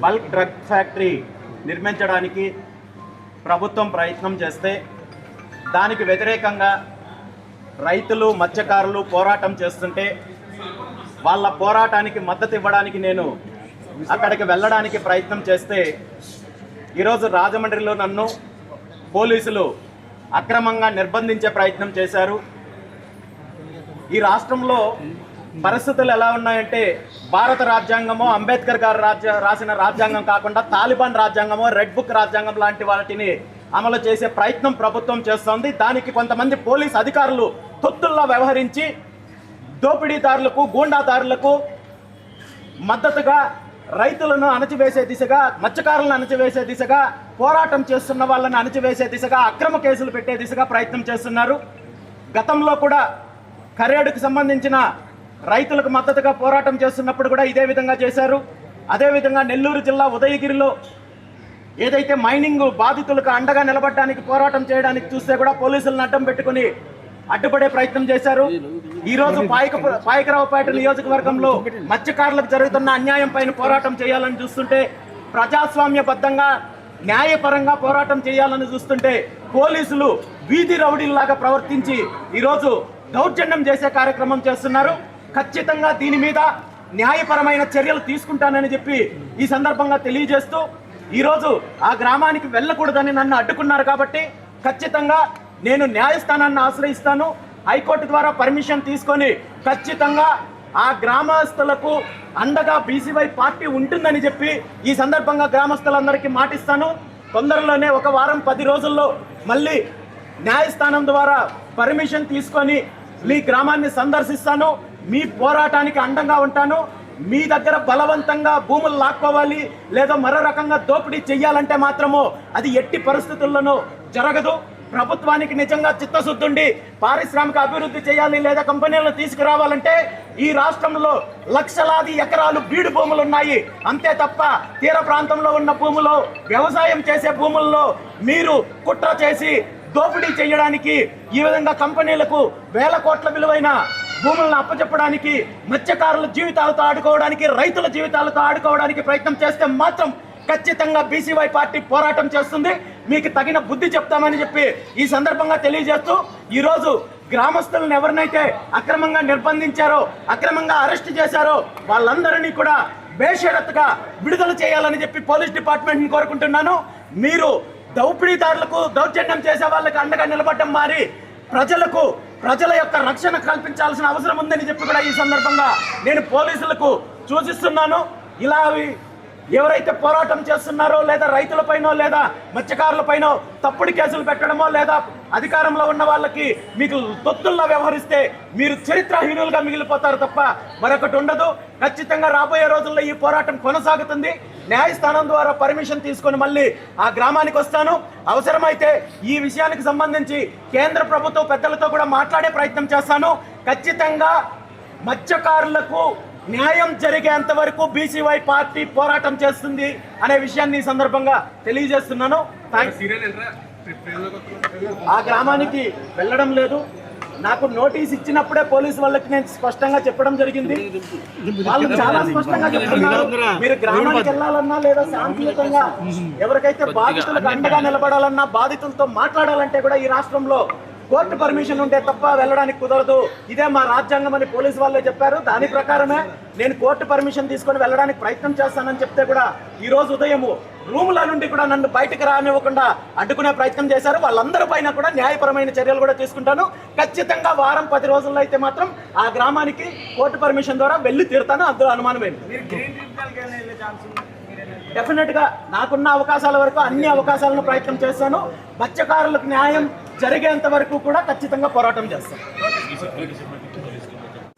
Bulk drug factory నిర్మించడానికి ప్రభుత్వం ప్రయత్నం చేస్తే దానికి వ్యతిరేకంగా రైతులు మత్స్యకారులు పోరాటం చేస్తుంటే వాళ్ళ పోరాటానికి మద్దతు ఇవ్వడానికి నేను అక్కడికి వెళ్ళడానికి ప్రయత్నం చేస్తే ఈరోజు రాజమండ్రిలో నన్ను పోలీసులు అక్రమంగా నిర్బంధించే ప్రయత్నం చేశారు. ఈ రాష్ట్రంలో పరిస్థితులు ఎలా ఉన్నాయంటే భారత రాజ్యాంగమో అంబేద్కర్ గారు రాసిన రాజ్యాంగం కాకుండా తాలిబాన్ రాజ్యాంగమో రెడ్ బుక్ రాజ్యాంగం లాంటి వాటిని అమలు చేసే ప్రయత్నం ప్రభుత్వం చేస్తోంది. దానికి కొంతమంది పోలీస్ అధికారులు తొత్తుల్లా వ్యవహరించి దోపిడీదారులకు గూండాదారులకు మద్దతుగా రైతులను అణచివేసే దిశగా మత్స్యకారులను అణచివేసే దిశగా పోరాటం చేస్తున్న వాళ్ళని అణచివేసే దిశగా అక్రమ కేసులు పెట్టే దిశగా ప్రయత్నం చేస్తున్నారు. గతంలో కూడా కరేడుకు సంబంధించిన రైతులకు మద్దతుగా పోరాటం చేస్తున్నప్పుడు కూడా ఇదే విధంగా చేశారు. అదేవిధంగా నెల్లూరు జిల్లా ఉదయగిరిలో ఏదైతే మైనింగ్ బాధితులకు అండగా నిలబడడానికి పోరాటం చేయడానికి చూస్తే కూడా పోలీసులను అడ్డం పెట్టుకుని అడ్డుపడే ప్రయత్నం చేశారు. ఈరోజు పాయకరావుపేట నియోజకవర్గంలో మత్స్యకారులకు జరుగుతున్న అన్యాయం పైన పోరాటం చేయాలని చూస్తుంటే, ప్రజాస్వామ్యబద్ధంగా న్యాయపరంగా పోరాటం చేయాలని చూస్తుంటే పోలీసులు వీధి రౌడీల్లాగా ప్రవర్తించి ఈరోజు దౌర్జన్యం చేసే కార్యక్రమం చేస్తున్నారు. ఖచ్చితంగా దీని మీద న్యాయపరమైన చర్యలు తీసుకుంటానని చెప్పి ఈ సందర్భంగా తెలియజేస్తూ, ఈరోజు ఆ గ్రామానికి వెళ్ళకూడదని నన్ను అడ్డుకున్నారు కాబట్టి ఖచ్చితంగా నేను న్యాయస్థానాన్ని ఆశ్రయిస్తాను. హైకోర్టు ద్వారా పర్మిషన్ తీసుకొని ఖచ్చితంగా ఆ గ్రామస్తులకు అండగా బీసీవై పార్టీ ఉంటుందని చెప్పి ఈ సందర్భంగా గ్రామస్తులందరికీ మాటిస్తాను. తొందరలోనే ఒక వారం 10 రోజుల్లో మళ్ళీ న్యాయస్థానం ద్వారా పర్మిషన్ తీసుకొని మీ గ్రామాన్ని సందర్శిస్తాను. మీ పోరాటానికి అండంగా ఉంటాను. మీ దగ్గర బలవంతంగా భూములు లాక్కోవాలి లేదా మరో రకంగా దోపిడీ చెయ్యాలంటే మాత్రము అది ఎట్టి పరిస్థితుల్లోనూ జరగదు. ప్రభుత్వానికి నిజంగా చిత్తశుద్ధి ఉండి పారిశ్రామిక అభివృద్ధి చేయాలి లేదా కంపెనీలను తీసుకురావాలంటే ఈ రాష్ట్రంలో లక్షలాది ఎకరాలు బీడు భూములు ఉన్నాయి. అంతే తప్ప తీర ప్రాంతంలో ఉన్న భూములు వ్యవసాయం చేసే భూముల్లో మీరు కుట్ర చేసి దోపిడీ చేయడానికి, ఈ విధంగా కంపెనీలకు వేల కోట్ల విలువైన భూములను అప్పచెప్పడానికి, మత్స్యకారుల జీవితాలతో ఆడుకోవడానికి, రైతుల జీవితాలతో ఆడుకోవడానికి ప్రయత్నం చేస్తే మాత్రం ఖచ్చితంగా బీసీవై పార్టీ పోరాటం చేస్తుంది. మీకు తగిన బుద్ధి చెప్తామని చెప్పి ఈ సందర్భంగా తెలియజేస్తూ, ఈరోజు గ్రామస్తులను ఎవరినైతే అక్రమంగా నిర్బంధించారో, అక్రమంగా అరెస్ట్ చేశారో వాళ్ళందరినీ కూడా బేషరత్తుగా విడుదల చేయాలని చెప్పి పోలీస్ డిపార్ట్మెంట్ని కోరుకుంటున్నాను. మీరు దౌపిడీదారులకు దౌర్జన్యం చేసే వాళ్ళకి అండగా నిలబడడం మారి ప్రజల యొక్క రక్షణ కల్పించాల్సిన అవసరం ఉందని చెప్పి కూడా ఈ సందర్భంగా నేను పోలీసులకు సూచిస్తున్నాను. ఇలా ఎవరైతే పోరాటం చేస్తున్నారో లేదా రైతులపైనో లేదా మత్స్యకారులపైనో తప్పుడు కేసులు పెట్టడమో లేదా అధికారంలో ఉన్న వాళ్ళకి మీకు తొత్తుల్లా వ్యవహరిస్తే మీరు చరిత్రహీనులుగా మిగిలిపోతారు తప్ప మరొకటి ఉండదు. ఖచ్చితంగా రాబోయే రోజుల్లో ఈ పోరాటం కొనసాగుతుంది. న్యాయస్థానం ద్వారా పర్మిషన్ తీసుకొని మళ్ళీ ఆ గ్రామానికి వస్తాను. అవసరమైతే ఈ విషయానికి సంబంధించి కేంద్ర ప్రభుత్వ పెద్దలతో కూడా మాట్లాడే ప్రయత్నం చేస్తాను. ఖచ్చితంగా మత్స్యకారులకు న్యాయం జరిగేంత వరకు బీసీవై పార్టీ పోరాటం చేస్తుంది అనే విషయాన్ని ఈ సందర్భంగా తెలియజేస్తున్నాను. ఆ గ్రామానికి వెళ్ళడం లేదు. నాకు నోటీస్ ఇచ్చినప్పుడే పోలీసు వాళ్ళకి నేను స్పష్టంగా చెప్పడం జరిగింది. వాళ్ళు చాలా స్పష్టంగా చెప్తున్నారు, మీరు గ్రామానికి వెళ్ళాలన్నా లేదా శాంతియుతంగా ఎవరికైతే బాధితులకు అండగా నిలబడాలన్నా, బాధితులతో మాట్లాడాలంటే కూడా ఈ రాష్ట్రంలో కోర్టు పర్మిషన్ ఉంటే తప్ప వెళ్ళడానికి కుదరదు. ఇదే మా రాజ్యాంగం అని పోలీసు వాళ్ళే చెప్పారు. దాని ప్రకారమే నేను కోర్టు పర్మిషన్ తీసుకొని వెళ్ళడానికి ప్రయత్నం చేస్తానని చెప్తే కూడా ఈరోజు ఉదయము రూముల నుండి కూడా నన్ను బయటకు రానివ్వకుండా అడ్డుకునే ప్రయత్నం చేశారు. వాళ్ళందరి పైన కూడా న్యాయపరమైన చర్యలు కూడా తీసుకుంటాను. ఖచ్చితంగా వారం 10 రోజుల్లో అయితే మాత్రం ఆ గ్రామానికి కోర్టు పర్మిషన్ ద్వారా వెళ్ళి తీరుతాను. అందులో అనుమానమేమి. డెఫినెట్గా నాకున్న అవకాశాల వరకు అన్ని అవకాశాలను ప్రయత్నం చేస్తాను. మత్స్యకారులకు న్యాయం జరిగేంత వరకు కూడా ఖచ్చితంగా పోరాటం చేస్తాం.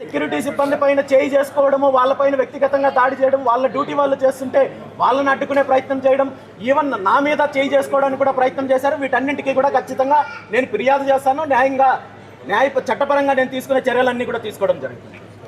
సెక్యూరిటీ సిబ్బంది పైన చేయి చేసుకోవడము, వాళ్ళపైన వ్యక్తిగతంగా దాడి చేయడం, వాళ్ళ డ్యూటీ వాళ్ళు చేస్తుంటే వాళ్ళని అడ్డుకునే ప్రయత్నం చేయడం, ఈవెన్ నా మీద చేయి చేసుకోవడానికి కూడా ప్రయత్నం చేశారు. వీటన్నింటికీ కూడా ఖచ్చితంగా నేను ఫిర్యాదు చేస్తాను. చట్టపరంగా నేను తీసుకునే చర్యలన్నీ కూడా తీసుకోవడం జరుగుతుంది.